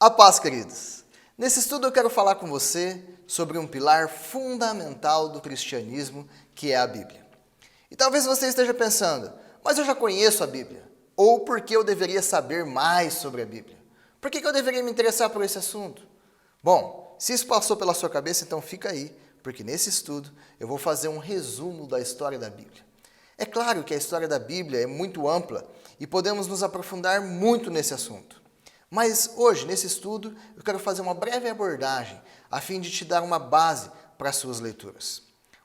A paz, queridos! Nesse estudo eu quero falar com você sobre um pilar fundamental do cristianismo, que é a Bíblia. E talvez você esteja pensando, mas eu já conheço a Bíblia. Ou por que eu deveria saber mais sobre a Bíblia? Por que eu deveria me interessar por esse assunto? Bom, se isso passou pela sua cabeça, então fica aí, porque nesse estudo eu vou fazer um resumo da história da Bíblia. É claro que a história da Bíblia é muito ampla e podemos nos aprofundar muito nesse assunto. Mas hoje, nesse estudo, eu quero fazer uma breve abordagem a fim de te dar uma base para as suas leituras.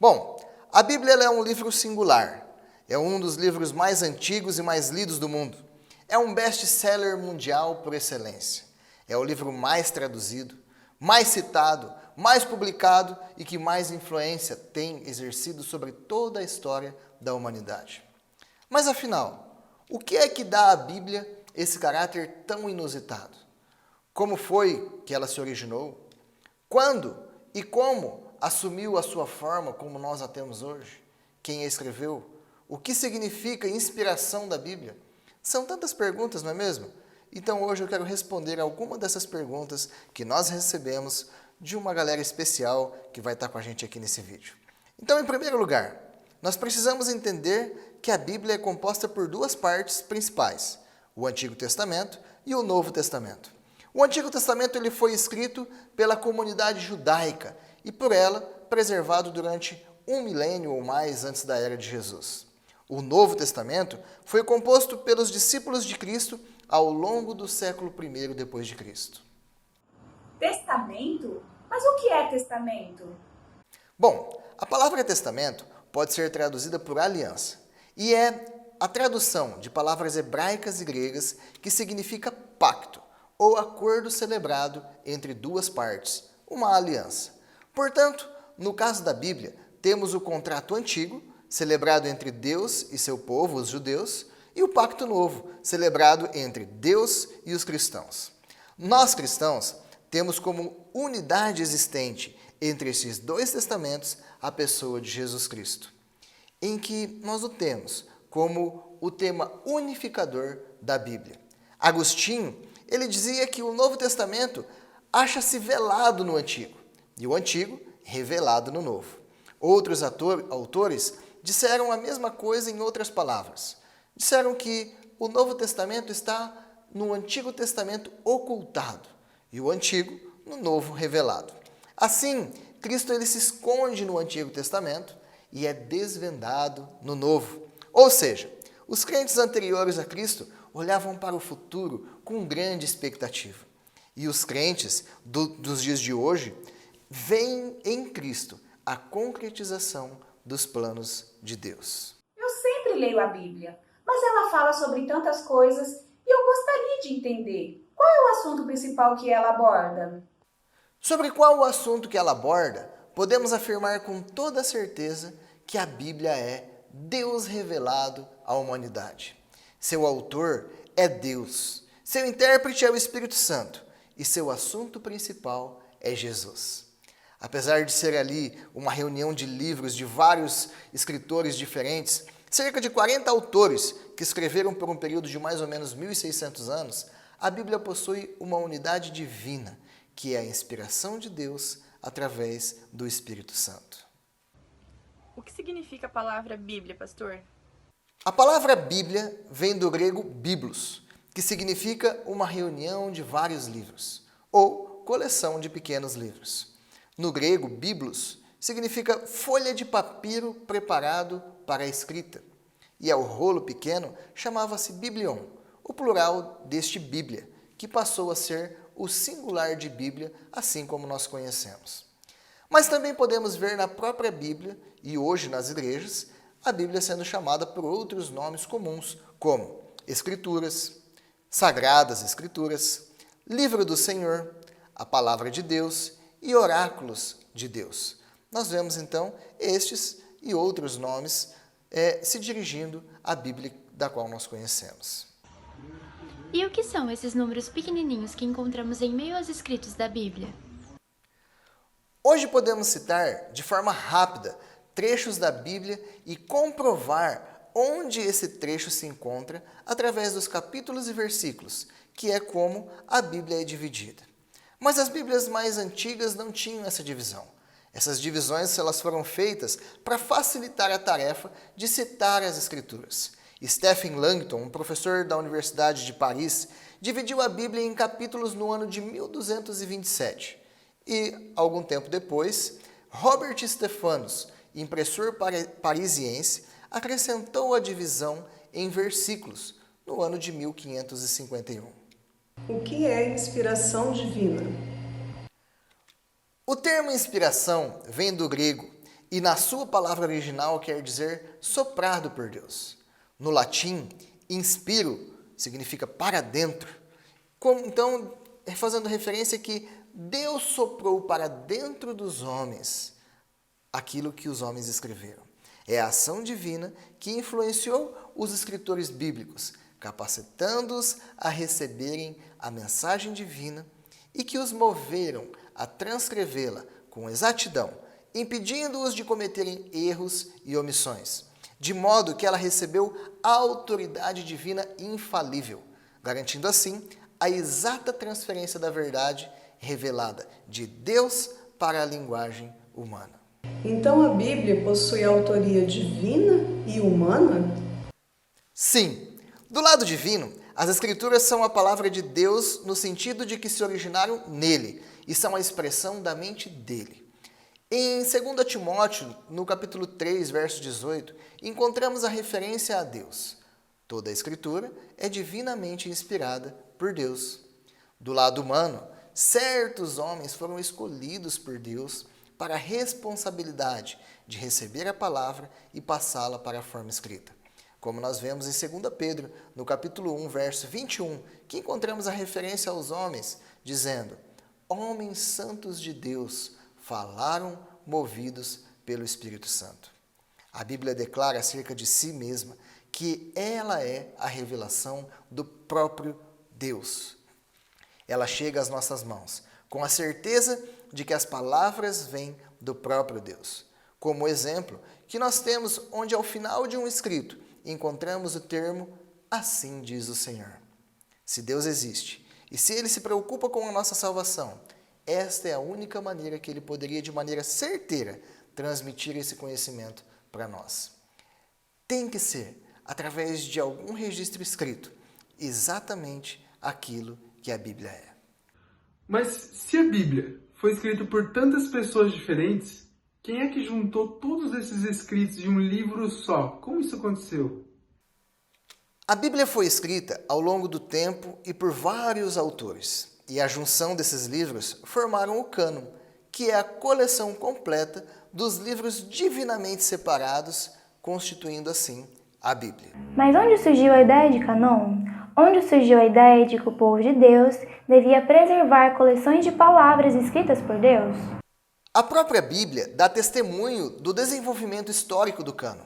Bom, a Bíblia é um livro singular. É um dos livros mais antigos e mais lidos do mundo. É um best-seller mundial por excelência. É o livro mais traduzido, mais citado, mais publicado e que mais influência tem exercido sobre toda a história da humanidade. Mas afinal, o que é que dá à Bíblia esse caráter tão inusitado? Como foi que ela se originou? Quando e como assumiu a sua forma como nós a temos hoje? Quem a escreveu? O que significa inspiração da Bíblia? São tantas perguntas, não é mesmo? Então hoje eu quero responder algumas dessas perguntas que nós recebemos de uma galera especial que vai estar com a gente aqui nesse vídeo. Então, em primeiro lugar, nós precisamos entender que a Bíblia é composta por duas partes principais: o Antigo Testamento e o Novo Testamento. O Antigo Testamento ele foi escrito pela comunidade judaica e por ela preservado durante 1 milênio ou mais antes da era de Jesus. O Novo Testamento foi composto pelos discípulos de Cristo ao longo do século I depois de Cristo. Testamento? Mas o que é testamento? Bom, a palavra testamento pode ser traduzida por aliança e é a tradução de palavras hebraicas e gregas que significa pacto ou acordo celebrado entre duas partes, uma aliança. Portanto, no caso da Bíblia, temos o contrato antigo, celebrado entre Deus e seu povo, os judeus, e o pacto novo, celebrado entre Deus e os cristãos. Nós, cristãos, temos como unidade existente entre esses dois testamentos a pessoa de Jesus Cristo, em que nós o temos como o tema unificador da Bíblia. Agostinho, ele dizia que o Novo Testamento acha-se velado no Antigo e o Antigo revelado no Novo. Outros autores disseram a mesma coisa em outras palavras. Disseram que o Novo Testamento está no Antigo Testamento ocultado e o Antigo no Novo revelado. Assim, Cristo ele se esconde no Antigo Testamento e é desvendado no Novo. Ou seja, os crentes anteriores a Cristo olhavam para o futuro com grande expectativa. E os crentes dos dias de hoje veem em Cristo a concretização dos planos de Deus. Eu sempre leio a Bíblia, mas ela fala sobre tantas coisas e eu gostaria de entender qual é o assunto principal que ela aborda. Sobre qual o assunto que ela aborda, podemos afirmar com toda certeza que a Bíblia é Deus revelado à humanidade. Seu autor é Deus, seu intérprete é o Espírito Santo e seu assunto principal é Jesus. Apesar de ser ali uma reunião de livros de vários escritores diferentes, cerca de 40 autores que escreveram por um período de mais ou menos 1.600 anos, a Bíblia possui uma unidade divina, que é a inspiração de Deus através do Espírito Santo. O que significa a palavra Bíblia, pastor? A palavra Bíblia vem do grego biblos, que significa uma reunião de vários livros, ou coleção de pequenos livros. No grego, biblos significa folha de papiro preparado para a escrita, e ao rolo pequeno chamava-se biblion, o plural deste Bíblia, que passou a ser o singular de Bíblia, assim como nós conhecemos. Mas também podemos ver na própria Bíblia, e hoje nas igrejas, a Bíblia sendo chamada por outros nomes comuns, como Escrituras, Sagradas Escrituras, Livro do Senhor, a Palavra de Deus e Oráculos de Deus. Nós vemos então estes e outros nomes se dirigindo à Bíblia da qual nós conhecemos. E o que são esses números pequenininhos que encontramos em meio aos escritos da Bíblia? Hoje podemos citar, de forma rápida, trechos da Bíblia e comprovar onde esse trecho se encontra através dos capítulos e versículos que é como a Bíblia é dividida. Mas as Bíblias mais antigas não tinham essa divisão. Essas divisões elas foram feitas para facilitar a tarefa de citar as Escrituras. Stephen Langton, um professor da Universidade de Paris, dividiu a Bíblia em capítulos no ano de 1227. E, algum tempo depois, Robert Stephanus, impressor parisiense, acrescentou a divisão em versículos no ano de 1551. O que é inspiração divina? O termo inspiração vem do grego e na sua palavra original quer dizer soprado por Deus. No latim, inspiro significa para dentro. Então, fazendo referência que Deus soprou para dentro dos homens aquilo que os homens escreveram. É a ação divina que influenciou os escritores bíblicos, capacitando-os a receberem a mensagem divina e que os moveram a transcrevê-la com exatidão, impedindo-os de cometerem erros e omissões, de modo que ela recebeu a autoridade divina infalível, garantindo assim a exata transferência da verdade revelada de Deus para a linguagem humana. Então a Bíblia possui autoria divina e humana? Sim, do lado divino, as Escrituras são a palavra de Deus no sentido de que se originaram nele e são a expressão da mente dele. Em 2 Timóteo, no capítulo 3, verso 18, encontramos a referência a Deus. Toda a Escritura é divinamente inspirada por Deus. Do lado humano, certos homens foram escolhidos por Deus para a responsabilidade de receber a palavra e passá-la para a forma escrita. Como nós vemos em 2 Pedro, no capítulo 1, verso 21, que encontramos a referência aos homens, dizendo: homens santos de Deus falaram movidos pelo Espírito Santo. A Bíblia declara acerca de si mesma que ela é a revelação do próprio Deus. Ela chega às nossas mãos com a certeza de que as palavras vêm do próprio Deus. Como exemplo que nós temos onde ao final de um escrito encontramos o termo "assim diz o Senhor". Se Deus existe e se Ele se preocupa com a nossa salvação, esta é a única maneira que Ele poderia de maneira certeira transmitir esse conhecimento para nós. Tem que ser através de algum registro escrito, exatamente aquilo que a Bíblia é. Mas se a Bíblia foi escrita por tantas pessoas diferentes, quem é que juntou todos esses escritos em um livro só? Como isso aconteceu? A Bíblia foi escrita ao longo do tempo e por vários autores, e a junção desses livros formaram o cânon, que é a coleção completa dos livros divinamente separados, constituindo assim a Bíblia. Mas onde surgiu a ideia de cânon? Onde surgiu a ideia de que o povo de Deus devia preservar coleções de palavras escritas por Deus? A própria Bíblia dá testemunho do desenvolvimento histórico do cânon.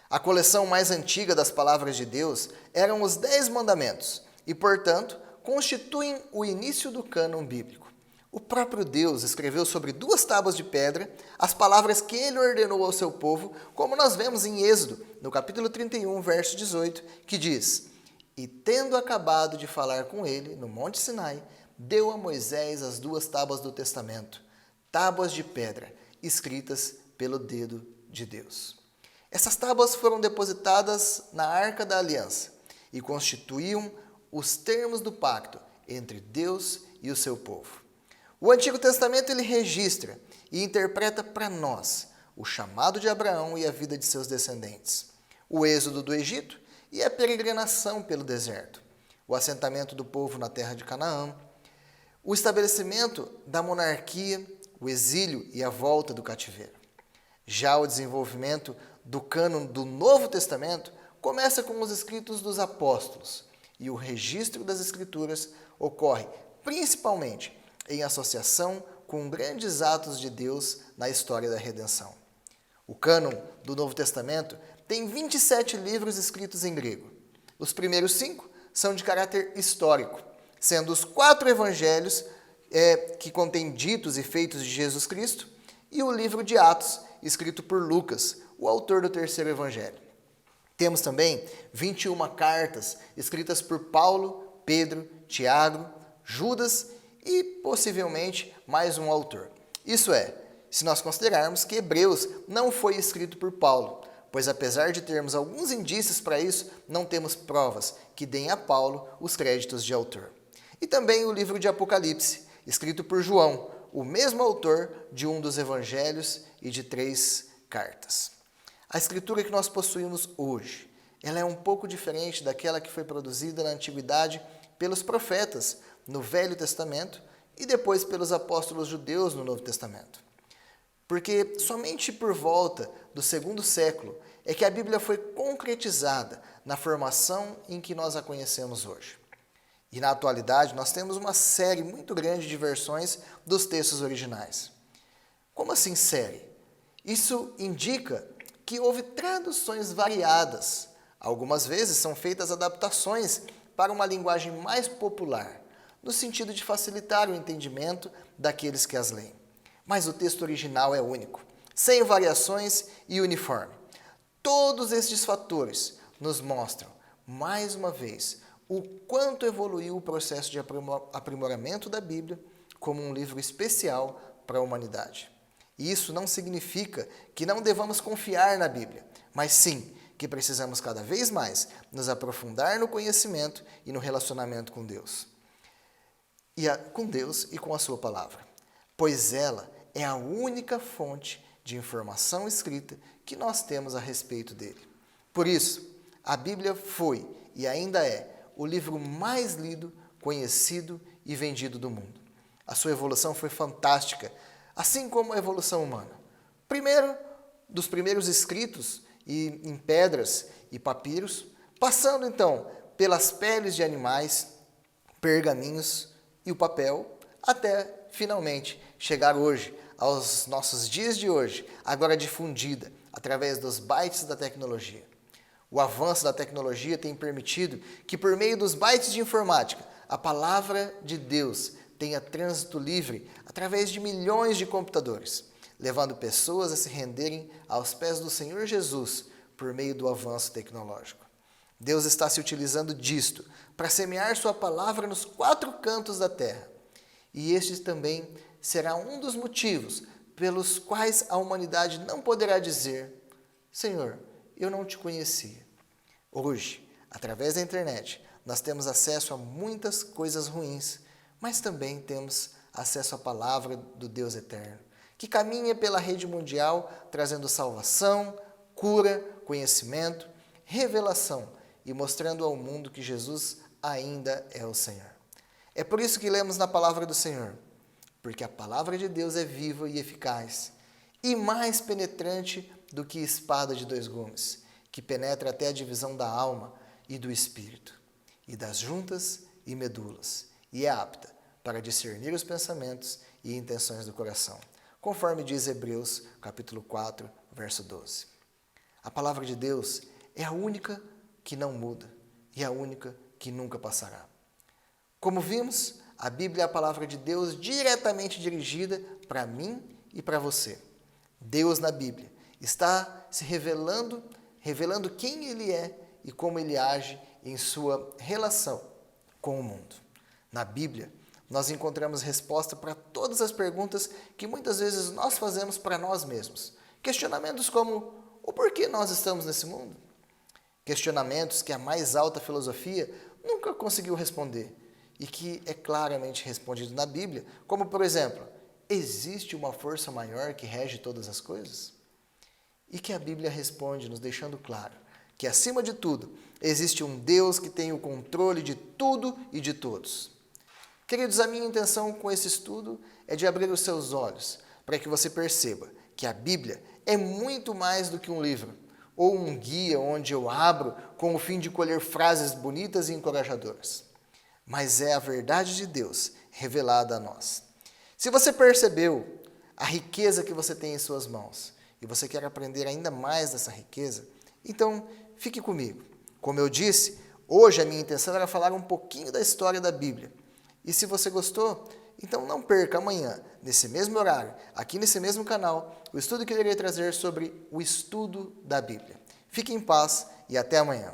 A coleção mais antiga das palavras de Deus eram os 10 Mandamentos e, portanto, constituem o início do cânon bíblico. O próprio Deus escreveu sobre 2 tábuas de pedra as palavras que Ele ordenou ao seu povo, como nós vemos em Êxodo, no capítulo 31, verso 18, que diz: "E tendo acabado de falar com ele no Monte Sinai, deu a Moisés as 2 tábuas do testamento, tábuas de pedra, escritas pelo dedo de Deus." Essas tábuas foram depositadas na Arca da Aliança e constituíam os termos do pacto entre Deus e o seu povo. O Antigo Testamento ele registra e interpreta para nós o chamado de Abraão e a vida de seus descendentes, o êxodo do Egito e a peregrinação pelo deserto, o assentamento do povo na terra de Canaã, o estabelecimento da monarquia, o exílio e a volta do cativeiro. Já o desenvolvimento do cânon do Novo Testamento começa com os escritos dos apóstolos, e o registro das Escrituras ocorre principalmente em associação com grandes atos de Deus na história da redenção. O cânon do Novo Testamento tem 27 livros escritos em grego. Os primeiros 5 são de caráter histórico, sendo os 4 evangelhos que contêm ditos e feitos de Jesus Cristo e o livro de Atos, escrito por Lucas, o autor do 3º evangelho. Temos também 21 cartas escritas por Paulo, Pedro Tiago, Judas e possivelmente mais um autor. Isso é, se nós considerarmos que Hebreus não foi escrito por Paulo, pois apesar de termos alguns indícios para isso, não temos provas que deem a Paulo os créditos de autor. E também o livro de Apocalipse, escrito por João, o mesmo autor de um dos evangelhos e de 3 cartas. A escritura que nós possuímos hoje, ela é um pouco diferente daquela que foi produzida na antiguidade pelos profetas no Velho Testamento e depois pelos apóstolos judeus no Novo Testamento. Porque somente por volta do 2º século é que a Bíblia foi concretizada na formação em que nós a conhecemos hoje. E na atualidade nós temos uma série muito grande de versões dos textos originais. Como assim série? Isso indica que houve traduções variadas. Algumas vezes são feitas adaptações para uma linguagem mais popular, no sentido de facilitar o entendimento daqueles que as leem. Mas o texto original é único, sem variações e uniforme. Todos estes fatores nos mostram, mais uma vez, o quanto evoluiu o processo de aprimoramento da Bíblia como um livro especial para a humanidade. E isso não significa que não devamos confiar na Bíblia, mas sim que precisamos cada vez mais nos aprofundar no conhecimento e no relacionamento com Deus. Com Deus e com a sua palavra, pois ela é a única fonte de informação escrita que nós temos a respeito dele. Por isso, a Bíblia foi e ainda é o livro mais lido, conhecido e vendido do mundo. A sua evolução foi fantástica, assim como a evolução humana. Primeiro, dos primeiros escritos em pedras e papiros, passando então pelas peles de animais, pergaminhos e o papel, até finalmente chegar hoje, aos nossos dias de hoje, agora difundida através dos bytes da tecnologia. O avanço da tecnologia tem permitido que, por meio dos bytes de informática, a palavra de Deus tenha trânsito livre através de milhões de computadores, levando pessoas a se renderem aos pés do Senhor Jesus por meio do avanço tecnológico. Deus está se utilizando disto para semear sua palavra nos 4 cantos da terra. E este também será um dos motivos pelos quais a humanidade não poderá dizer: Senhor, eu não te conhecia. Hoje, através da internet, nós temos acesso a muitas coisas ruins, mas também temos acesso à palavra do Deus eterno, que caminha pela rede mundial, trazendo salvação, cura, conhecimento, revelação e mostrando ao mundo que Jesus ainda é o Senhor. É por isso que lemos na palavra do Senhor, porque a palavra de Deus é viva e eficaz, e mais penetrante do que espada de 2 gumes, que penetra até a divisão da alma e do espírito, e das juntas e medulas, e é apta para discernir os pensamentos e intenções do coração, conforme diz Hebreus, capítulo 4, verso 12. A palavra de Deus é a única que não muda e a única que nunca passará. Como vimos, a Bíblia é a palavra de Deus diretamente dirigida para mim e para você. Deus na Bíblia está se revelando quem Ele é e como Ele age em sua relação com o mundo. Na Bíblia, nós encontramos resposta para todas as perguntas que muitas vezes nós fazemos para nós mesmos. Questionamentos como: o porquê nós estamos nesse mundo? Questionamentos que a mais alta filosofia nunca conseguiu responder e que é claramente respondido na Bíblia, como por exemplo: existe uma força maior que rege todas as coisas? E que a Bíblia responde nos deixando claro que, acima de tudo, existe um Deus que tem o controle de tudo e de todos. Queridos, a minha intenção com esse estudo é de abrir os seus olhos para que você perceba que a Bíblia é muito mais do que um livro ou um guia onde eu abro com o fim de colher frases bonitas e encorajadoras, mas é a verdade de Deus revelada a nós. Se você percebeu a riqueza que você tem em suas mãos e você quer aprender ainda mais dessa riqueza, então fique comigo. Como eu disse, hoje a minha intenção era falar um pouquinho da história da Bíblia. E se você gostou, então não perca amanhã, nesse mesmo horário, aqui nesse mesmo canal, o estudo que eu irei trazer sobre o estudo da Bíblia. Fique em paz e até amanhã.